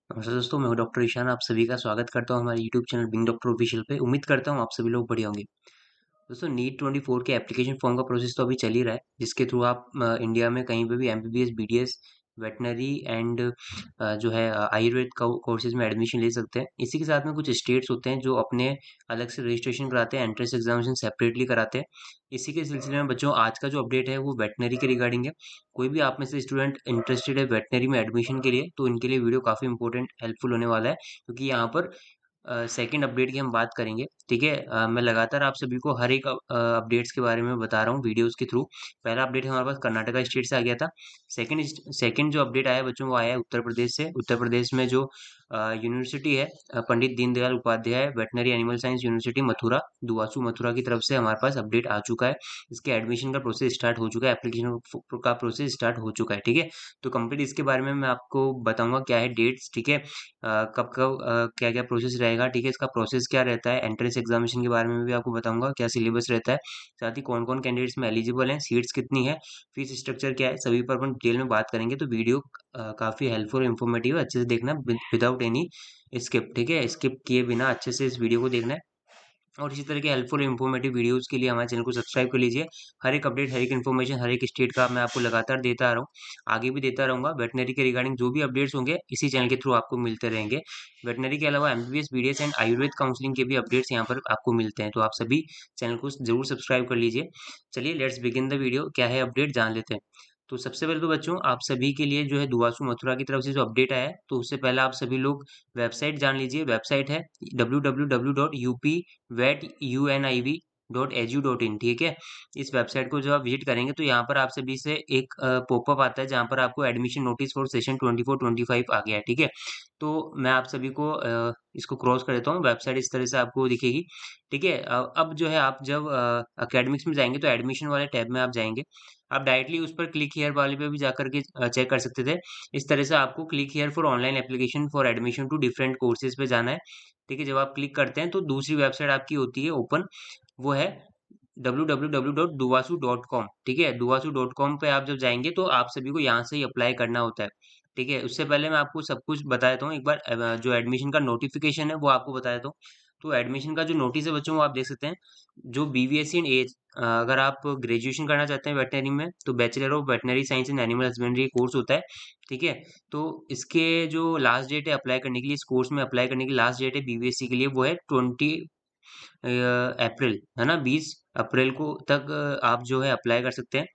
नमस्ते दोस्तों, मैं हूं डॉक्टर ईशान। आप सभी का स्वागत करता हूं हमारे YouTube channel being doctor official पे। उम्मीद करता हूं आप सभी लोग बढ़िया होंगे। दोस्तों, नीट 24 के एप्लीकेशन फॉर्म का प्रोसेस तो अभी चल ही रहा है, जिसके थ्रू आप इंडिया में कहीं पे भी एमबीबीएस, बीडीएस, वेटनरी एंड जो है आयुर्वेद कोर्सेज में एडमिशन ले सकते हैं। इसी के साथ में कुछ स्टेट्स होते हैं जो अपने अलग से रजिस्ट्रेशन कराते हैं, एंट्रेंस एग्जामिनेशन सेपरेटली कराते हैं। इसी के सिलसिले में बच्चों, आज का जो अपडेट है वो वेटनरी के रिगार्डिंग है। कोई भी आप में से स्टूडेंट इंटरेस्टेड है वेटनरी में एडमिशन के लिए, तो इनके लिए वीडियो काफ़ी इंपॉर्टेंट हेल्पफुल होने वाला है, क्योंकि यहाँ पर सेकंड अपडेट की हम बात करेंगे। ठीक है, मैं लगातार आप सभी को हर एक अपडेट्स के बारे में बता रहा हूँ वीडियोस के थ्रू। पहला अपडेट हमारे पास कर्नाटका स्टेट से आ गया था। सेकंड सेकंड जो अपडेट आया बच्चों, वो आया है उत्तर प्रदेश से। उत्तर प्रदेश में जो यूनिवर्सिटी है, Pandit Deendayal Upadhyaya veterinary animal science university Mathura, DUVASU Mathura की तरफ से हमारे पास अपडेट आ चुका है। इसके एडमिशन का प्रोसेस स्टार्ट हो चुका है, एप्लीकेशन का प्रोसेस स्टार्ट हो चुका है। ठीक है, तो कंप्लीट इसके बारे में मैं आपको बताऊंगा क्या है डेट्स। ठीक है, कब कब क्या क्या प्रोसेस रहेगा। ठीक है, इसका प्रोसेस क्या रहता है, एंट्रेंस एग्जामिनेशन के बारे में भी आपको बताऊंगा, क्या सिलेबस रहता है, साथ ही कौन कौन कैंडिडेट्स में एलिजिबल हैं, सीट्स कितनी है, फीस स्ट्रक्चर क्या है, सभी पर अपन डिटेल में बात करेंगे। तो वीडियो काफ़ी हेल्पफुल और इन्फॉर्मेटिव है, अच्छे से देखना विदाउट एनी स्किप। ठीक है, स्किप किए बिना अच्छे से इस वीडियो को देखना है। और इसी तरह के हेल्पफुल इन्फॉर्मेटिव वीडियोस के लिए हमारे चैनल को सब्सक्राइब कर लीजिए। हर एक अपडेट, हर एक इन्फॉर्मेशन, हर एक स्टेट का मैं आपको लगातार देता आ रहा हूँ, आगे भी देता रहूंगा। वेटनरी के रिगार्डिंग जो भी अपडेट्स होंगे इसी चैनल के थ्रू आपको मिलते रहेंगे। वेटनरी के अलावा MBBS, BDS and Ayurveda counselling के भी अपडेट्स यहाँ पर आपको मिलते हैं, तो आप सभी चैनल को जरूर सब्सक्राइब कर लीजिए। चलिए, लेट्स बिगिन द वीडियो। क्या है अपडेट, जान लेते हैं। तो सबसे पहले तो बच्चों, आप सभी के लिए जो है दुआसू मथुरा की तरफ से जो अपडेट आया है, तो उससे पहले आप सभी लोग वेबसाइट जान लीजिए। वेबसाइट है www.upvetuniv.edu.in। ठीक है, इस वेबसाइट को जब आप विजिट करेंगे तो यहाँ पर आप सभी से एक पॉपअप आता है, जहाँ पर आपको एडमिशन नोटिस फॉर सेशन 24-25 आ गया है। ठीक है, तो मैं आप सभी को इसको क्रॉस कर देता हूँ। वेबसाइट इस तरह से आपको दिखेगी। ठीक है, अब जो है आप जब अकेडमिक्स में जाएंगे तो एडमिशन वाले टैब में आप जाएंगे। आप डायरेक्टली उस पर क्लिक हियर वाले पे भी जाकर के चेक कर सकते थे। इस तरह से आपको click here for online application for admission to different courses पे जाना है। ठीक है, जब आप क्लिक करते हैं तो दूसरी वेबसाइट आपकी होती है ओपन, वो है www.duvasu.com। ठीक है, duvasu.com पे आप जब जाएंगे तो आप सभी को यहाँ से ही अप्लाई करना होता है। ठीक है, उससे पहले मैं आपको सब कुछ बता देता हूँ। एक बार जो एडमिशन का नोटिफिकेशन है वो आपको बता देता हूँ। तो एडमिशन का जो नोटिस है बच्चों, वो आप देख सकते हैं। जो बीवीएससी इन एज, अगर आप ग्रेजुएशन करना चाहते हैं वेटनरी में, तो bachelor of veterinary science in animal husbandry course होता है। ठीक है, तो इसके जो लास्ट डेट है अप्लाई करने के लिए, इस कोर्स में अप्लाई करने की लास्ट डेट है बीवीएससी के लिए, वो है 20 अप्रैल, है ना। 20 अप्रैल को तक आप जो है अप्लाई कर सकते हैं।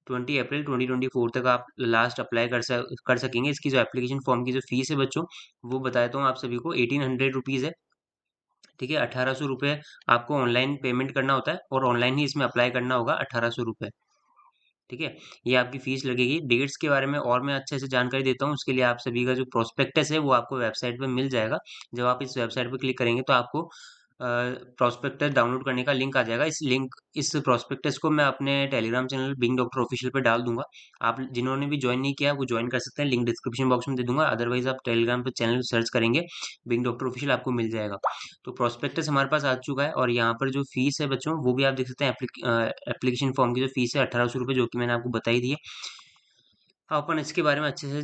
20 अप्रैल 2024 तक आप लास्ट अप्लाई कर सकेंगे। इसकी जो एप्लीकेशन फॉर्म की जो फीस है बच्चों, वो बता देता हूँ आप सभी को। 1800 रुपीज़ है। ठीक है, 1800 रुपये आपको ऑनलाइन पेमेंट करना होता है, और ऑनलाइन ही इसमें अप्लाई करना होगा। 1800 रुपये। ठीक है, ये आपकी फीस लगेगी। डेट्स के बारे में और मैं अच्छे से जानकारी देता हूँ। उसके लिए आप सभी का जो प्रोस्पेक्टस है वो आपको वेबसाइट पे मिल जाएगा। जब आप इस वेबसाइट पे क्लिक करेंगे तो आपको प्रोस्पेक्टस डाउनलोड करने का लिंक आ जाएगा। इस प्रोस्पेक्टस को मैं अपने Telegram channel being doctor official पे डाल दूंगा। आप जिन्होंने भी ज्वाइन नहीं किया वो ज्वाइन कर सकते हैं, लिंक डिस्क्रिप्शन बॉक्स में दे दूंगा। अदरवाइज आप टेलीग्राम पे चैनल सर्च करेंगे बिंग डॉक्टर ऑफिशियल, आपको मिल जाएगा। तो प्रोस्पेक्टस हमारे पास आ चुका है, और यहाँ पर जो फीस है बच्चों, वो भी आप देख सकते हैं। एप्लीकेशन फॉर्म की जो फीस है 1800 रुपये, जो कि मैंने आपको बताई दी है। हाँ, अपन इसके बारे में अच्छे से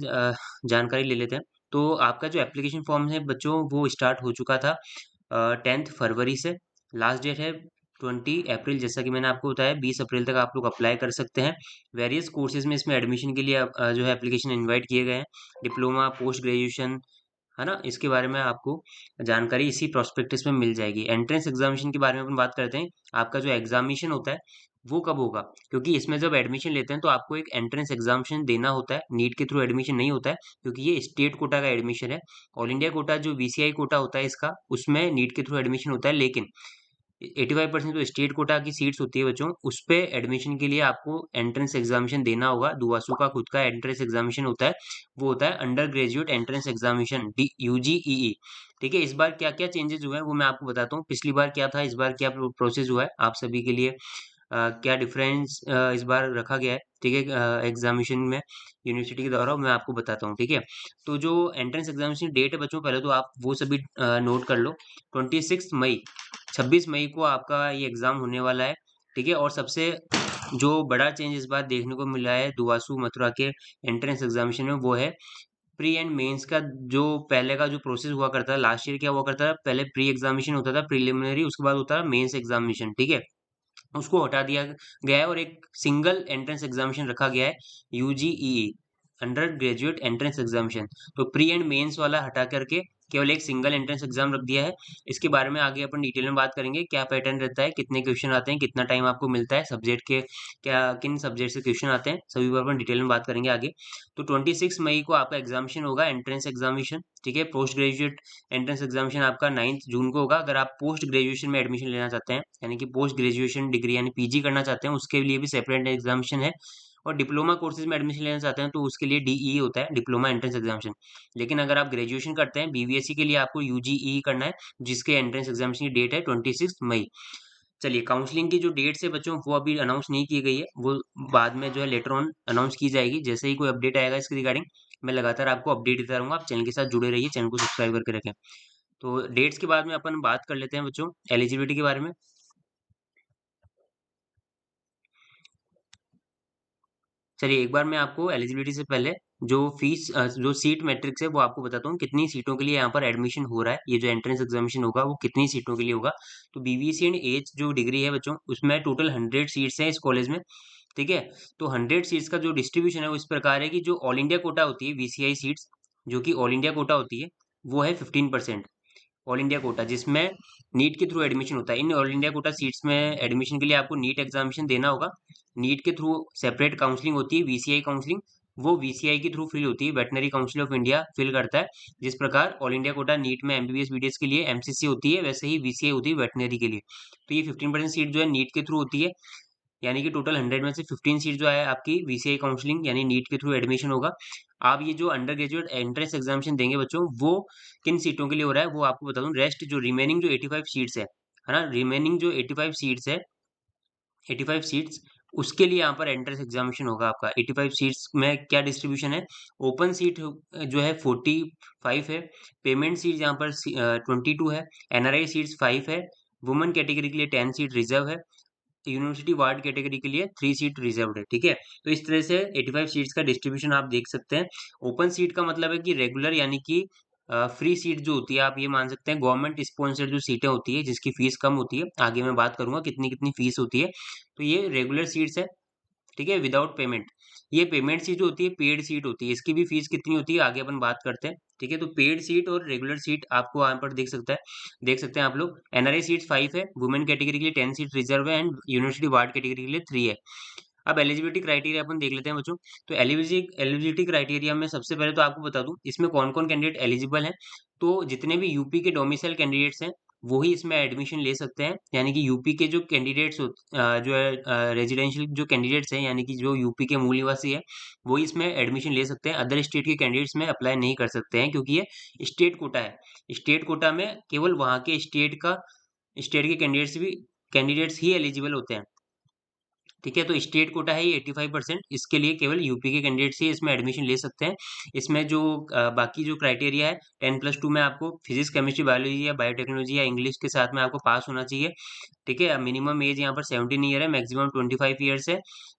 जानकारी ले लेते हैं। तो आपका जो एप्लीकेशन फॉर्म है बच्चों, वो स्टार्ट हो चुका था 10 फरवरी से। लास्ट डेट है 20 अप्रैल, जैसा कि मैंने आपको बताया। 20 अप्रैल तक आप लोग अप्लाई कर सकते हैं। वेरियस कोर्सेज में इसमें एडमिशन के लिए जो है एप्लीकेशन इनवाइट किए गए हैं। डिप्लोमा, पोस्ट ग्रेजुएशन, है ना, इसके बारे में आपको जानकारी इसी प्रोस्पेक्टस में मिल जाएगी। एंट्रेंस एग्जामिनेशन के बारे में अपन बात करते हैं। आपका जो एग्जामिनेशन होता है वो कब होगा, क्योंकि इसमें जब एडमिशन लेते हैं तो आपको एक एंट्रेंस एग्जामिनेशन देना होता है। नीट के थ्रू एडमिशन नहीं होता है, क्योंकि ये स्टेट कोटा का एडमिशन है। ऑल इंडिया कोटा जो बीसीआई कोटा होता है इसका, उसमें नीट के थ्रू एडमिशन होता है। लेकिन 85% जो स्टेट कोटा की सीट्स होती है बच्चों, उस पे एडमिशन के लिए आपको एंट्रेंस एग्जामिनेशन देना होगा। दुआसू का खुद का एंट्रेंस एग्जामिनेशन होता है, वो होता है अंडर ग्रेजुएट एंट्रेंस एग्जामिनेशन, यूजीईई। ठीक है, इस बार क्या क्या चेंजेस हुए हैं वो मैं आपको बताता हूँ। पिछली बार क्या था, इस बार क्या प्रोसेस हुआ है आप सभी के लिए, क्या डिफरेंस इस बार रखा गया है। ठीक है, एग्जामिनेशन में यूनिवर्सिटी के द्वारा, मैं आपको बताता हूँ। ठीक है, तो जो एंट्रेंस एग्जामिनेशन डेट है बच्चों, पहले तो आप वो सभी नोट कर लो। 26 मई, 26 मई को आपका ये एग्जाम होने वाला है। ठीक है, और सबसे जो बड़ा चेंज इस बार देखने को मिला है दुआसू मथुरा के एंट्रेंस एग्जामिनेशन में, वो है प्री एंड मेंस का जो पहले का जो प्रोसेस हुआ करता था, लास्ट ईयर क्या हुआ करता था, पहले प्री एग्जामिनेशन होता था प्रिलिमिनरी, उसके बाद होता था मेंस एग्जामिनेशन, ठीक है। उसको हटा दिया गया है और एक सिंगल एंट्रेंस एग्जामिनेशन रखा गया है, यूजीई, अंडर ग्रेजुएट एंट्रेंस एग्जामिनेशन। तो प्री एंड मेंस वाला हटा करके केवल एक सिंगल एंट्रेंस एग्जाम रख दिया है। इसके बारे में आगे अपन डिटेल में बात करेंगे, क्या पैटर्न रहता है, कितने क्वेश्चन आते हैं, कितना टाइम आपको मिलता है, सब्जेक्ट के क्या किन सब्जेक्ट से क्वेश्चन आते हैं, सभी पर अपन डिटेल में बात करेंगे आगे। तो 26 मई को आपका एग्जामिनेशन होगा, एंट्रेंस एग्जामिनेशन, ठीक है। पोस्ट ग्रेजुएट एंट्रेंस एग्जामिनेशन आपका 9 जून को होगा। अगर आप पोस्ट ग्रेजुएशन में एडमिशन लेना चाहते हैं, यानी कि पोस्ट ग्रेजुएशन डिग्री यानी पीजी करना चाहते हैं, उसके लिए भी सेपरेट एग्जामिनेशन है। और डिप्लोमा कोर्सेज में एडमिशन लेना चाहते हैं तो उसके लिए डीई होता है, डिप्लोमा एंट्रेंस एग्जामिनेशन। लेकिन अगर आप ग्रेजुएशन करते हैं बीबीएससी के लिए, आपको यूजीई करना है, जिसके एंट्रेंस एग्जामिनेशन की डेट है 26 मई। चलिए, काउंसलिंग की जो डेट्स है बच्चों वो अभी अनाउंस नहीं की गई है, वो बाद में जो है लेटर ऑन अनाउंस की जाएगी। जैसे ही कोई अपडेट आएगा इसके रिगार्डिंग, मैं लगातार आपको अपडेट देता रहूंगा। आप चैनल के साथ जुड़े रहिए, चैनल को सब्सक्राइब करके रखें। तो डेट्स के बाद में अपन बात कर लेते हैं बच्चों एलिजिबिलिटी के बारे में। चलिए, एक बार मैं आपको एलिजिबिलिटी से पहले जो फीस जो सीट मैट्रिक्स है वो आपको बताता हूँ, कितनी सीटों के लिए यहाँ पर एडमिशन हो रहा है, ये जो एंट्रेंस एग्जामिनेशन होगा वो कितनी सीटों के लिए होगा। तो बीबीएससी एंड एज जो डिग्री है बच्चों, उसमें टोटल 100 सीट्स हैं इस कॉलेज में, ठीक है। तो 100 सीट्स का जो डिस्ट्रीब्यूशन है वो इस प्रकार है कि जो ऑल इंडिया कोटा होती है, वीसीआई सीट्स, जो कि ऑल इंडिया कोटा होती है, वो है 15%। ऑल इंडिया कोटा जिसमें नीट के थ्रू एडमिशन होता है, in all India Kota seats में एडमिशन के लिए आपको नीट एग्जामिनेशन देना होगा। नीट के थ्रू सेपरेट काउंसलिंग होती है, वीसीआई काउंसलिंग, वो वीसीआई के थ्रू फिल होती है, veterinary council of India fill करता है। जिस प्रकार ऑल इंडिया कोटा नीट में एमबीबीएस बीडीएस के लिए एमसीसी होती है, वैसे ही वीसीआई होती है वेटनरी के लिए। तो ये 15% सीट जो है नीट के थ्रू होती है, यानी कि टोटल 100 में से 15 सीट जो है आपकी वीसीआई काउंसलिंग यानी नीट के थ्रू एडमिशन होगा। आप ये जो अंडर ग्रेजुएट एंट्रेंस एग्जामिनेशन देंगे बच्चों, वो किन सीटों के लिए हो रहा है वो आपको बता दूं। रेस्ट जो रिमेनिंग जो 85 सीट्स है ना, रिमेनिंग जो 85 सीट्स है, 85 सीट्स, उसके लिए यहाँ पर एंट्रेंस एग्जामिनेशन होगा आपका। 85 सीट्स में क्या डिस्ट्रीब्यूशन है, ओपन सीट जो है 45 है, पेमेंट सीट यहाँ पर 22 है, एनआरआई सीट्स 5 है, वुमेन कैटेगरी के लिए 10 सीट रिजर्व है, यूनिवर्सिटी वार्ड कैटेगरी के लिए 3 सीट रिजर्व्ड है, ठीक है। तो इस तरह से 85 सीट्स का डिस्ट्रीब्यूशन आप देख सकते हैं। ओपन सीट का मतलब है कि रेगुलर यानी कि फ्री सीट जो होती है, आप ये मान सकते हैं गवर्नमेंट स्पॉन्सर्ड जो सीटें होती है जिसकी फीस कम होती है, आगे मैं बात करूंगा कितनी कितनी फीस होती है। तो ये रेगुलर सीट्स है, ठीक है, विदाउट पेमेंट। ये पेमेंट सीट जो होती है पेड सीट होती है, इसकी भी फीस कितनी होती है आगे अपन बात करते हैं, ठीक है। तो पेड सीट और रेगुलर सीट आपको यहाँ पर देख सकते हैं आप लोग। एनआरआई सीट 5 है, वुमेन कैटेगरी के लिए 10 सीट रिजर्व है, एंड यूनिवर्सिटी वार्ड कैटेगरी के लिए 3 है। अब एलिजिबिलिटी क्राइटेरिया अपन देख लेते हैं बच्चों। तो एलिजिबिलिटी क्राइटेरिया में सबसे पहले तो आपको बता दूं इसमें कौन कौन कैंडिडेट एलिजिबल हैं। तो जितने भी यूपी के डोमिसाइल कैंडिडेट्स हैं वो ही इसमें एडमिशन ले सकते हैं, यानी कि यूपी के जो कैंडिडेट्स जो है रेजिडेंशियल जो कैंडिडेट्स हैं, यानी कि जो यूपी के मूल निवासी है, वो ही इसमें एडमिशन ले सकते हैं। अदर स्टेट के कैंडिडेट्स में अप्लाई नहीं कर सकते हैं, क्योंकि ये स्टेट कोटा है। स्टेट कोटा में केवल वहाँ के स्टेट के कैंडिडेट्स ही एलिजिबल होते हैं, ठीक है। तो स्टेट कोटा है ये 85%, इसके लिए केवल यूपी के कैंडिडेट्स ही इसमें एडमिशन ले सकते हैं। इसमें जो बाकी जो क्राइटेरिया है, 10+2 में आपको फिजिक्स केमिस्ट्री बायोलॉजी या बायोटेक्नोलॉजी या इंग्लिश के साथ में आपको पास होना चाहिए, ठीक है। मिनिमम एज यहाँ पर 17 ईयर है, मैक्सिमम 25 ईयर्स है,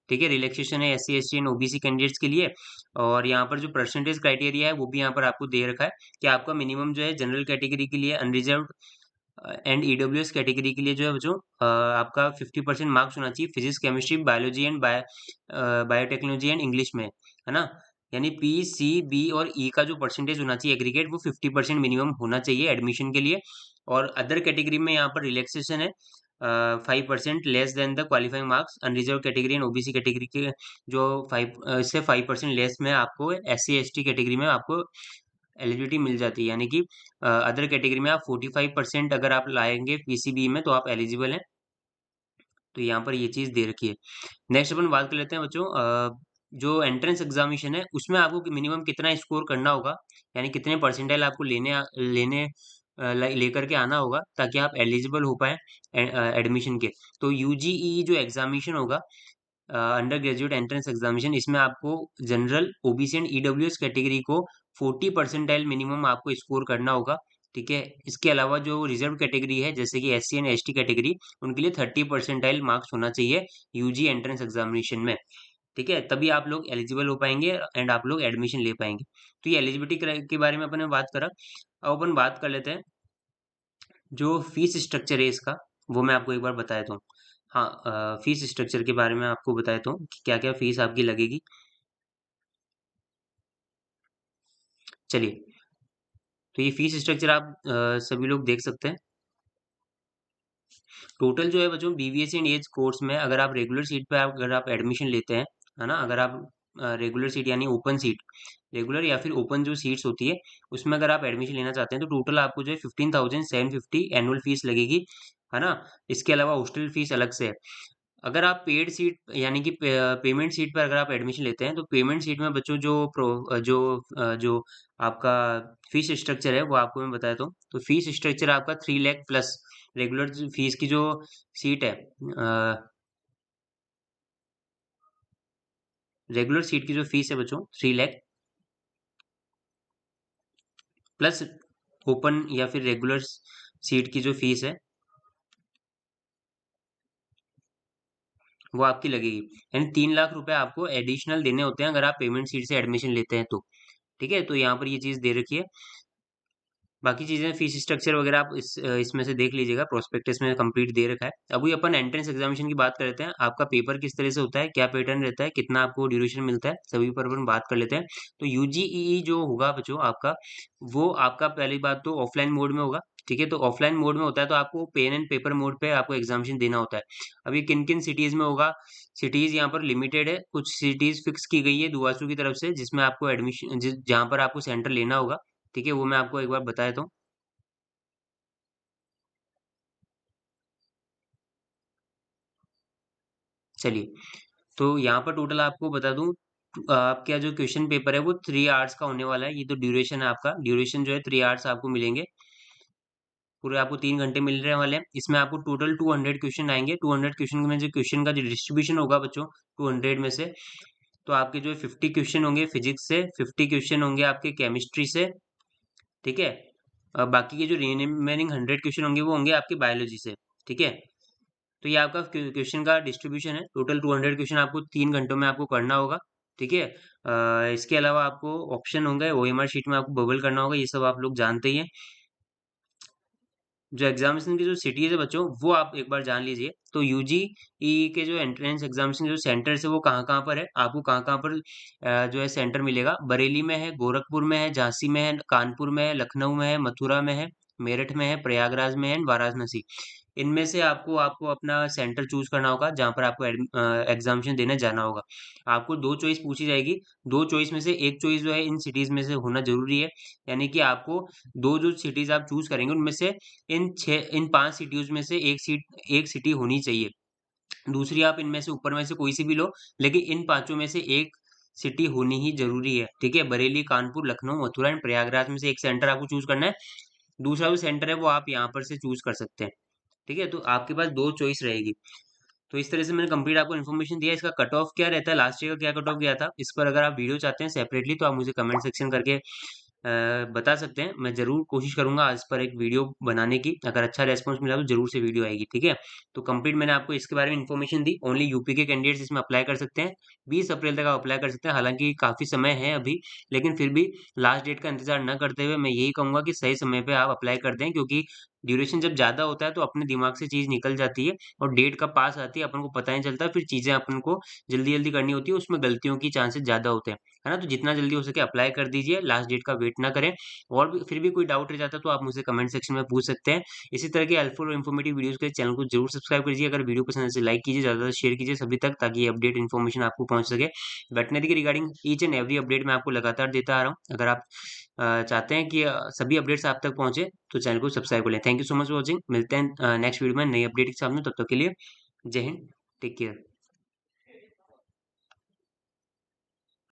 ठीक है। रिलैक्सेशन है SC ST and OBC candidates के लिए। और यहाँ पर जो परसेंटेज क्राइटेरिया है वो भी यहाँ पर आपको दे रखा है कि आपका मिनिमम जो है जनरल कैटेगरी के लिए अनरिजर्व एंड ईडब्ल्यूएस कैटेगरी के लिए जो है बच्चों आपका 50% मार्क्स होना चाहिए physics chemistry biology and biotechnology and English में, है ना। यानी PCB और E का जो परसेंटेज होना चाहिए एग्रीगेट वो 50% मिनिमम होना चाहिए एडमिशन के लिए। और अदर कैटेगरी में यहाँ पर रिलैक्सेशन है 5% less than the qualifying marks. Unreserved category and OBC category के जो 5% लेस में आपको SC ST कैटेगरी में आपको एलिजिबिलिटी मिल जाती है, यानी कि अदर कैटेगरी में आप 45% अगर आप लाएंगे पीसीबी में तो आप एलिजिबल हैं। तो यहाँ पर ये चीज़ दे रखी है। नेक्स्ट अपन बात कर लेते हैं बच्चों, जो एंट्रेंस एग्जामिनेशन है उसमें आपको मिनिमम कितना स्कोर करना होगा, यानी कितने परसेंटाइल आपको लेकर के आना होगा ताकि आप एलिजिबल हो पाए एडमिशन के। तो यूजीई जो एग्जामिनेशन होगा, अंडर ग्रेजुएट एंट्रेंस एग्जामिनेशन, इसमें आपको general OBC and EWS category को 40% मिनिमम आपको स्कोर करना होगा, ठीक है। इसके अलावा जो रिजर्व कैटेगरी है जैसे कि SC एंड ST कैटेगरी, उनके लिए 30% मार्क्स होना चाहिए यूजी एंट्रेंस एग्जामिनेशन में। ठीक है, तभी आप लोग एलिजिबल हो पाएंगे एंड आप लोग एडमिशन ले पाएंगे। तो ये एलिजिबिलिटी के बारे में अपन ने बात करा। अब अपन बात कर लेते हैं जो फीस स्ट्रक्चर है इसका, वो मैं आपको एक बार बता देता हूँ। हाँ, फीस स्ट्रक्चर के बारे में आपको बता देता हूँ कि क्या क्या फीस आपकी लगेगी। चलिए, तो ये फीस स्ट्रक्चर आप सभी लोग देख सकते हैं। टोटल जो है बच्चों बीबीएस इन एज कोर्स में अगर आप रेगुलर सीट पे अगर आप एडमिशन लेते हैं, है ना, अगर आप रेगुलर सीट यानी ओपन सीट, रेगुलर या फिर ओपन जो सीट्स होती है उसमें अगर आप एडमिशन लेना चाहते हैं तो टोटल आपको जो है 15,750 एनुअल फीस लगेगी, है ना। इसके अलावा हॉस्टल फीस अलग से है। अगर आप पेड सीट यानी कि पेमेंट सीट पर अगर आप एडमिशन लेते हैं तो पेमेंट सीट में बच्चों जो आपका फीस स्ट्रक्चर है वो आपको मैं बताता हूँ। तो फीस स्ट्रक्चर आपका 3 लाख प्लस रेगुलर फीस की जो सीट है, रेगुलर सीट की जो फीस है बच्चों 3 लाख प्लस ओपन या फिर रेगुलर सीट की जो फीस है वो आपकी लगेगी। यानी 3 लाख रुपए आपको एडिशनल देने होते हैं अगर आप पेमेंट सीट से एडमिशन लेते हैं तो। ठीक है, तो यहाँ पर ये चीज दे रखी है। बाकी चीजें फीस स्ट्रक्चर वगैरह आप इसमें से देख लीजिएगा, प्रोस्पेक्टस में कंप्लीट दे रखा है। अभी अपन एंट्रेंस एग्जामिनेशन की बात करते हैं, आपका पेपर किस तरह से होता है, क्या पैटर्न रहता है, कितना आपको ड्यूरेशन मिलता है, सभी पर अपन बात कर लेते हैं। तो यूजीई जो होगा बच्चों आपका, वो आपका पहली बात तो ऑफलाइन मोड में होगा। ठीक है, तो ऑफलाइन मोड में होता है तो आपको पेन एंड पेपर मोड पे आपको एग्जामिनेशन देना होता है। अभी किन किन सिटीज में होगा, सिटीज यहाँ पर लिमिटेड है, कुछ सिटीज फिक्स की गई है दुआसू की तरफ से जिसमें आपको एडमिशन जहाँ पर आपको सेंटर लेना होगा। ठीक है, वो मैं आपको एक बार बता देता हूँ। चलिए, तो यहाँ पर टोटल आपको बता दूं, आपका जो क्वेश्चन पेपर है वो 3 आवर्स का होने वाला है। ये तो ड्यूरेशन है, आपका ड्यूरेशन जो है 3 आवर्स आपको मिलेंगे, पूरे आपको 3 घंटे मिलने वाले हैं। इसमें आपको टोटल 200 क्वेश्चन आएंगे। 200 क्वेश्चन में जो क्वेश्चन का जो डिस्ट्रीब्यूशन होगा बच्चों 200 में से, तो आपके जो है 50 क्वेश्चन होंगे फिजिक्स से, 50 क्वेश्चन होंगे आपके केमिस्ट्री से। ठीक है, बाकी के जो रिमेनिंग 100 क्वेश्चन होंगे वो होंगे आपके बायोलॉजी से। ठीक है, तो ये आपका क्वेश्चन का डिस्ट्रीब्यूशन है। टोटल 200 क्वेश्चन आपको 3 घंटों में आपको करना होगा। ठीक है, इसके अलावा आपको ऑप्शन होंगे, ओएमआर शीट में आपको बबल करना होगा, ये सब आप लोग जानते ही हैं। जो एग्जामिनेशन की जो सिटीज है बच्चों वो आप एक बार जान लीजिए। तो यूजी के जो एंट्रेंस एग्जामिनेशन जो सेंटर है वो कहाँ कहाँ पर है, आपको कहाँ कहाँ पर जो है सेंटर मिलेगा। बरेली में है, गोरखपुर में है, झांसी में है, कानपुर में है, लखनऊ में है, मथुरा में है, मेरठ में है, प्रयागराज में है, वाराणसी। इनमें से आपको आपको अपना सेंटर चूज करना होगा जहाँ पर आपको एग्जामिनेशन देने जाना होगा। आपको दो चॉइस पूछी जाएगी, दो चॉइस में से एक चॉइस जो है इन सिटीज में से होना जरूरी है। यानी कि आपको दो जो सिटीज आप चूज करेंगे उनमें से इन 5 सिटीज में से एक सिटी होनी चाहिए। दूसरी आप इनमें से ऊपर में से कोई सी भी लो, लेकिन इन पांचों में से एक सिटी होनी ही जरूरी है। ठीक है, बरेली, कानपुर, लखनऊ, मथुरा एंड प्रयागराज में से एक सेंटर आपको चूज करना है। दूसरा जो सेंटर है वो आप यहाँ पर से चूज कर सकते हैं। ठीक है, तो आपके पास दो चॉइस रहेगी। तो इस तरह से मैंने कंप्लीट आपको इन्फॉर्मेशन दिया। इसका कट ऑफ क्या रहता है, लास्ट ईयर का क्या कट ऑफ गया था, इस पर अगर आप वीडियो चाहते हैं सेपरेटली तो आप मुझे कमेंट सेक्शन करके बता सकते हैं। मैं जरूर कोशिश करूंगा आज पर एक वीडियो बनाने की, अगर अच्छा रेस्पॉन्स मिला तो जरूर से वीडियो आएगी। ठीक है, तो कंप्लीट मैंने आपको इसके बारे में इन्फॉर्मेशन दी। ओनली यूपी के कैंडिडेट्स इसमें अप्लाई कर सकते हैं, 20 अप्रैल तक आप अप्लाई कर सकते हैं। हालांकि काफी समय है अभी, लेकिन फिर भी लास्ट डेट का इंतजार न करते हुए मैं यही कहूंगा कि सही समय पे आप अप्लाई कर दें, क्योंकि ड्यूरेशन जब ज्यादा होता है तो अपने दिमाग से चीज निकल जाती है और डेट का पास आती है अपन को पता नहीं चलता, फिर चीजें अपन को जल्दी जल्दी करनी होती है, उसमें गलतियों की चांसेस ज्यादा होते हैं, है ना। तो जितना जल्दी हो सके अप्लाई कर दीजिए, लास्ट डेट का वेट ना करें। और भी फिर भी कोई डाउट रह जाता है तो आप मुझसे कमेंट सेक्शन में पूछ सकते हैं। इसी तरह के हेल्पफुल और इन्फॉर्मेटिव वीडियोस के चैनल को जरूर सब्सक्राइब कीजिए। अगर वीडियो पसंद है तो लाइक कीजिए, ज्यादा से शेयर कीजिए सभी तक, ताकि ये अपडेट इन्फॉर्मेशन आपको पहुंच सके। वेटनरी के regarding each and every update मैं आपको लगातार देता आ रहा हूँ। अगर आप चाहते हैं कि सभी अपडेट्स आप तक पहुंचे तो चैनल को सब्सक्राइब कर लें। Thank you so much for watching. मिलते हैं नेक्स्ट वीडियो में नई अपडेट के सामने, तब तक के लिए जय हिंद, टेक केयर।